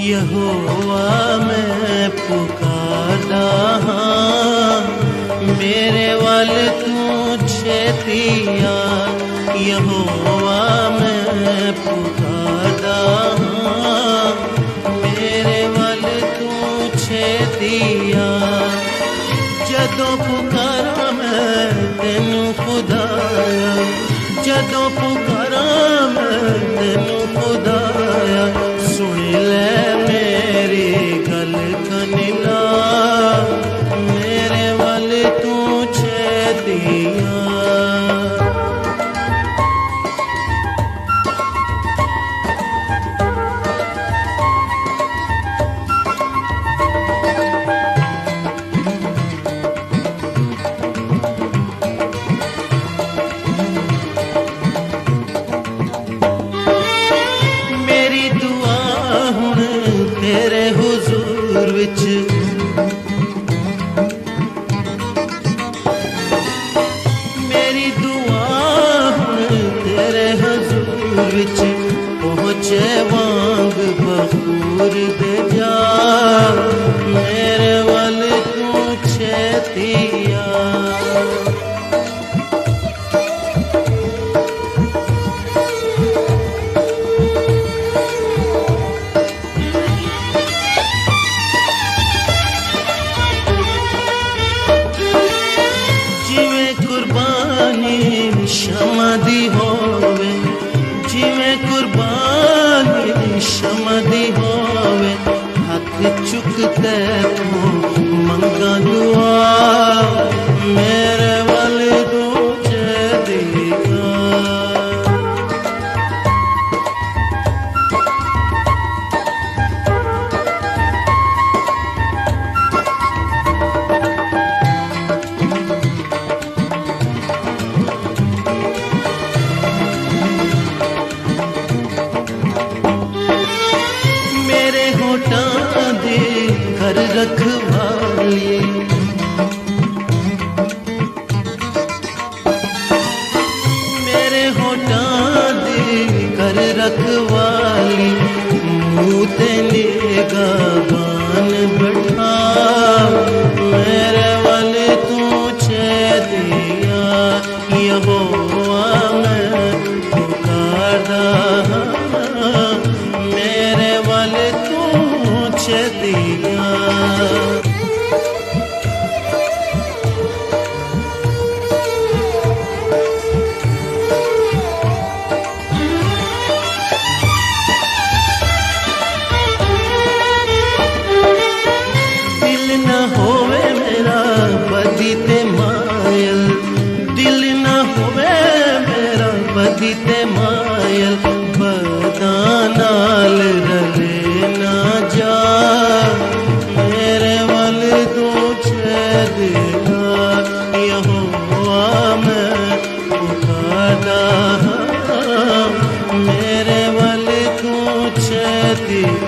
यहोवा मैं पुकारदा हां, मेरे वल तू छेती आ। यहोवा मैं पुकारदा हां, मेरे वल तू छेती आ। जदों पुकारा मैं तेनू खुदाया, जदों पुकारा मैं तेनू खुदाया। सुन ले मेरी गल कनिला, मेरे वल तू छेतिया। तेरे हुजूर विच मेरी दुआ हुण तेरे हुजूर विच पहुंचे वांग बखूर दे जा। मेरे वल तू छेतिया। क्षमा दी होवे, जिवें कुर्बानी क्षमा दी होवे। हथ चुकते तू मंगा दुआ, मेरे वल तू छेतिया। घर रखवाली मेरे होठां दी घर रखवाली। मुँह ते निगाहान बैठा, मेरे वल तू छेतिया। यहोवा मैं पुकारदा हां, मेरे वल तू छेतिया। दिल न होवे मेरा बदी ते मायल, दिल न होवे मेरा बदी ते मायल। बदा नाल रले ना जा, मेरे वल तू छेतिया। यहोवा मैं पुकारदा हां, मेरे वल तू छेतिया।